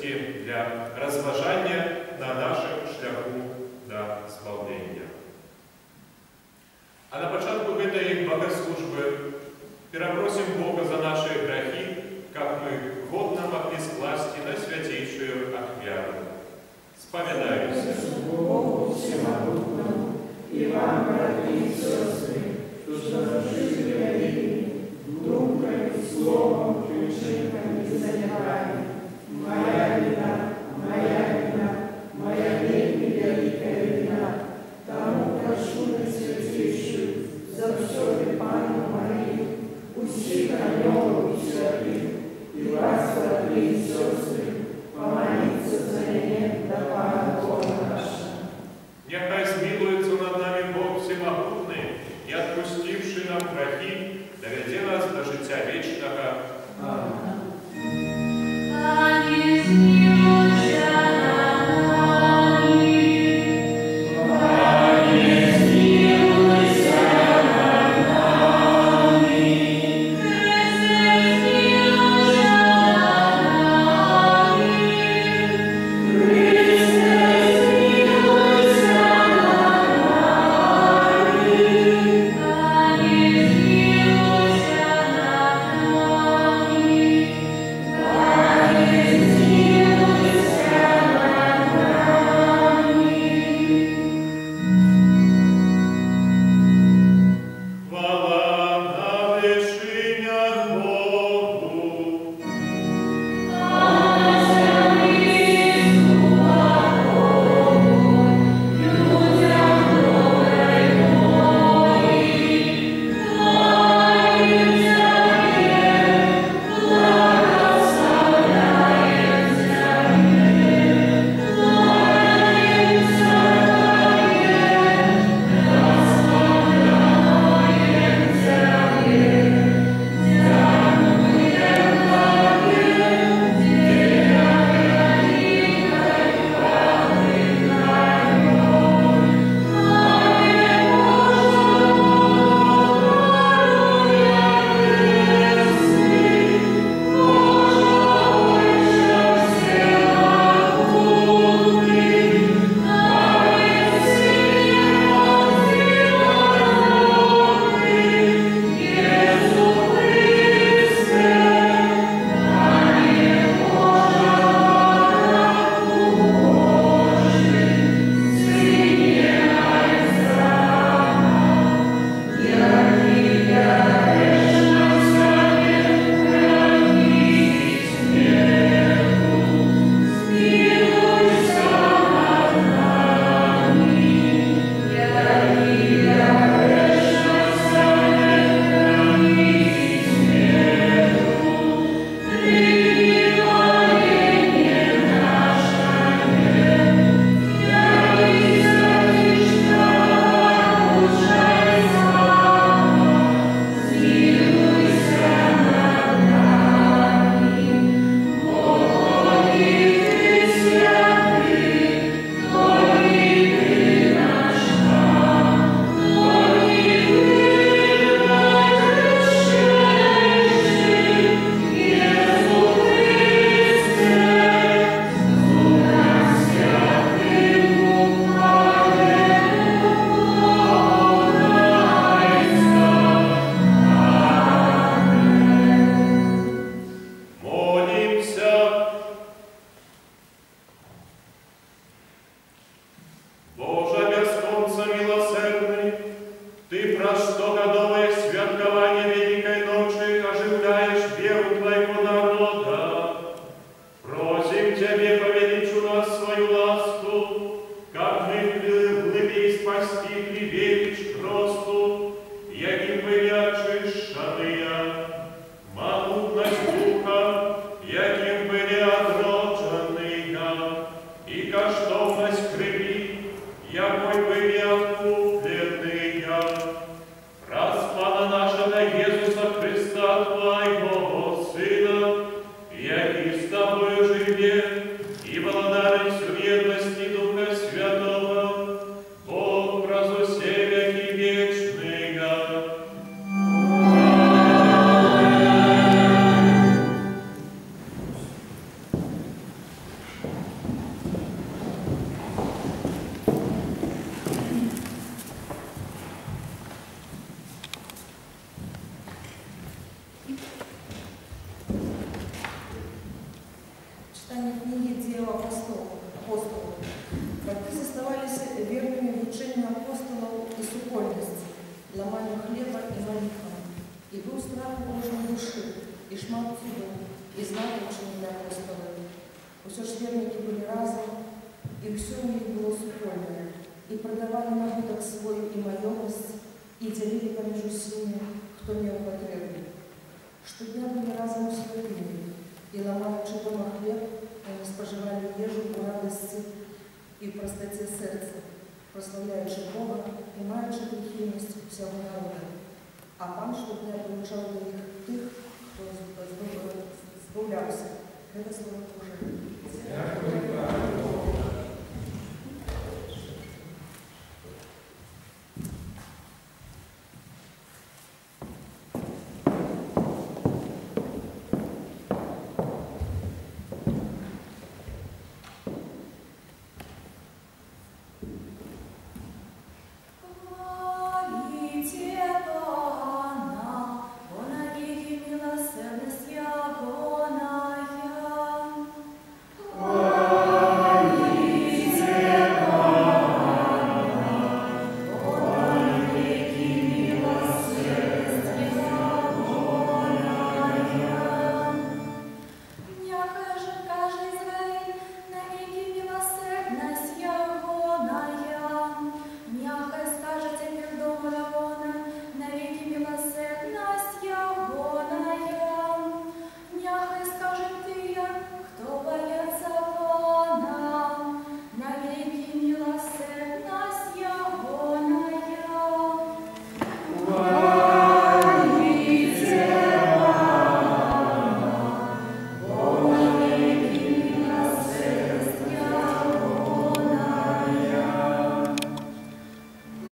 мудрості для розважання на нашому шляху до збавлення. А на початку этой богослужбы перепросим Бога за наши грехи, как мы годно могли скласти на святейшую отвягу. Вспоминаюся. Богу всемогутному и вам, братья и сестры, что зажили великими, думкой, словом, ключником и занятами. Моя вина, моя великая вина, тому прошу на святейшую, за все Пану Марию, усіх анgelов и святых, и вас, братья и сестры, помолиться за меня до Пана Бога нашего. Нехай смилуется над нами Бог всемогутный и отпустивший нам грехи, доведи нас до життя вечного. Аминь. Твоего Сына, який з тобою живе, і Читание книги «Дел апостолов». Братья оставались верными в учению апостолов и супольности, ломанию хлеба и молитвам. И был страх у Божьей души, и шмат цудов, и знак учения апостолов. Усё ж верники были разом, и все у них было супольное, и продавали набыток свой и маемость, и делили помежу сими, кто не употребил. Штодня были разом святыми, и ломаючи дома хлеб, они споживали ежу у радости и в простоте сердца, прославляючи Бога и маючи прихильность всего народа. А Пан штодня получал до них тих, кто избавлявся. Это слово Божие.